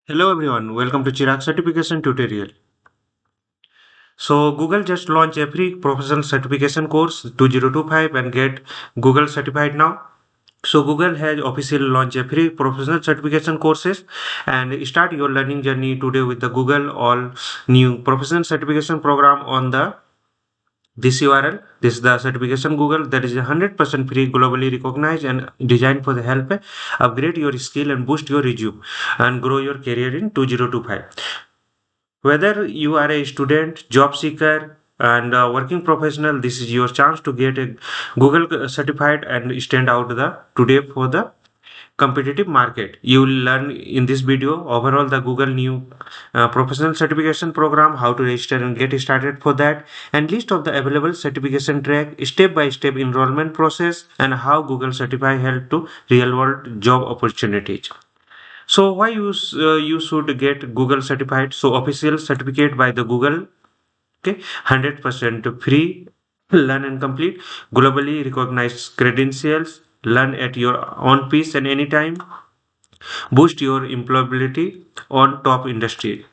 Hello everyone, welcome to Chirag certification tutorial. So Google just launched a free professional certification course 2025 and get Google certified now. So Google has officially launched a free professional certification courses and start your learning journey today with the Google all new professional certification program on the this URL. This is the certification Google that is 100% free, globally recognized and designed for the help upgrade your skill and boost your resume and grow your career in 2025. Whether you are a student, job seeker, and a working professional, this is your chance to get a Google certified and stand out the today for the competitive market. You will learn in this video overall the Google new professional certification program, how to register and get started for that, and list of the available certification track, step by step enrollment process, and how Google certify help to real world job opportunities. So why you should get Google certified? So official certificate by the Google, okay, 100% free, learn and complete, globally recognized credentials, learn at your own pace and anytime, boost your employability on top industry.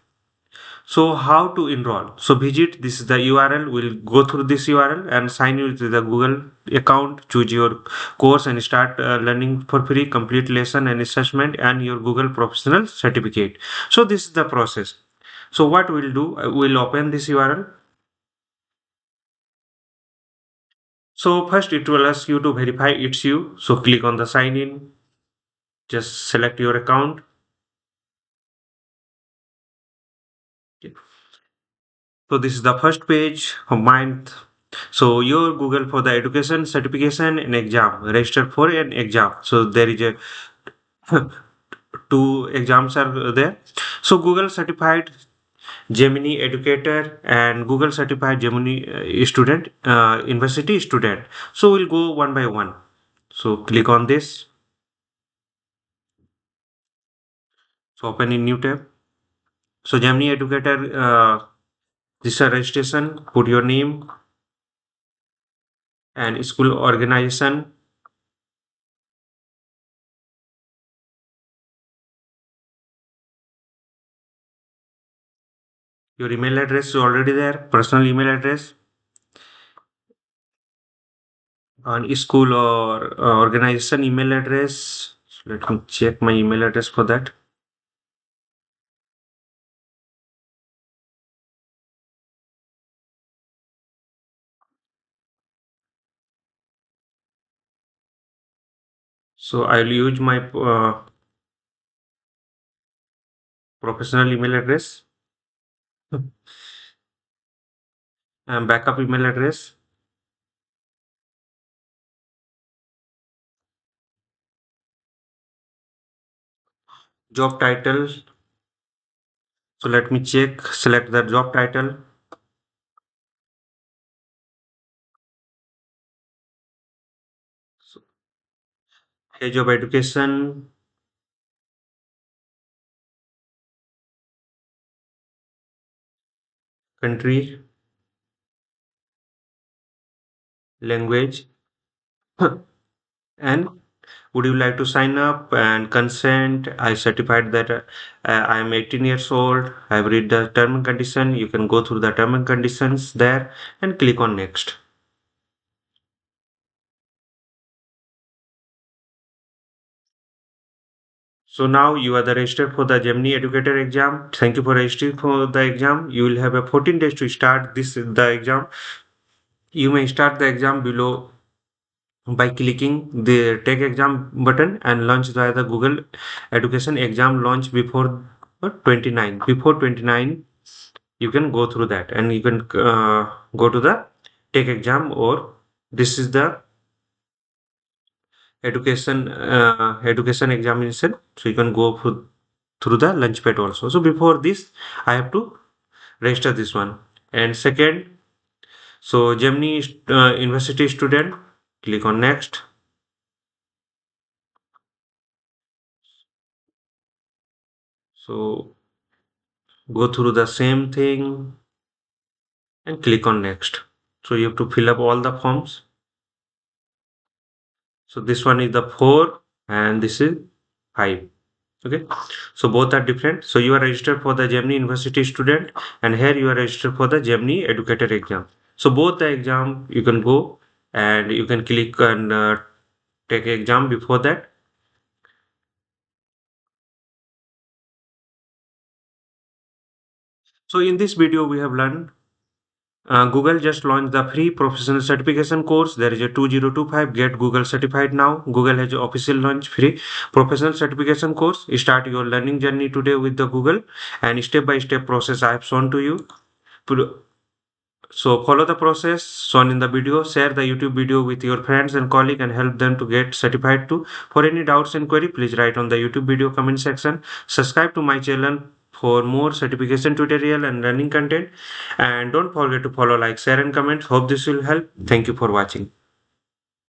So how to enroll? So visit this is the URL. We'll go through this URL and sign you to the Google account. Choose your course and start learning for free. Complete lesson and assessment and your Google professional certificate. So this is the process. So what we'll do? We'll open this URL. So first it will ask you to verify it's you. So click on the sign in. Just select your account. So this is the first page of mine. So your Google for the education certification and exam. Register for an exam. So there is a two exams are there. So Google certified Gemini educator and Google certified Gemini student, university student. So we'll go one by one. So click on this. So open in new tab. So Gemini educator, this is a registration. Put your name and school organization. Your email address is already there. Personal email address on school or organization email address. So let me check my email address for that. So I'll use my professional email address and backup email address. Job title. So let me check, select the job title. So, age of education, country, language, and would you like to sign up and consent? I certified that I am 18 years old. I've read the term and condition. You can go through the term and conditions there and click on next. So now you are the registered for the Gemini Educator exam. Thank you for registering for the exam. You will have a 14 days to start the exam. You may start the exam below by clicking the take exam button and launch via the Google Education exam launch before 29. Before 29, you can go through that and you can go to the take exam, or this is the education examination. So you can go through the launchpad also. So before this, I have to register this one. And second, so Gemini university student, click on next. So go through the same thing and click on next. So you have to fill up all the forms. So this one is the 4 and this is 5. Okay, so both are different. So you are registered for the Gemini University student, and here you are registered for the Gemini Educator exam. So both the exam you can go and you can click and take exam before that. So in this video we have learned Google just launched the free professional certification course. There is a 2025 Get Google Certified Now. Google has official launch free professional certification course. Start your learning journey today with the Google, and step by step process I have shown to you. So follow the process shown in the video. Share the YouTube video with your friends and colleagues and help them to get certified too. For any doubts and query, please write on the YouTube video comment section. Subscribe to my channel for more certification tutorial and learning content. And don't forget to follow, like, share and comment. Hope this will help. Thank you for watching.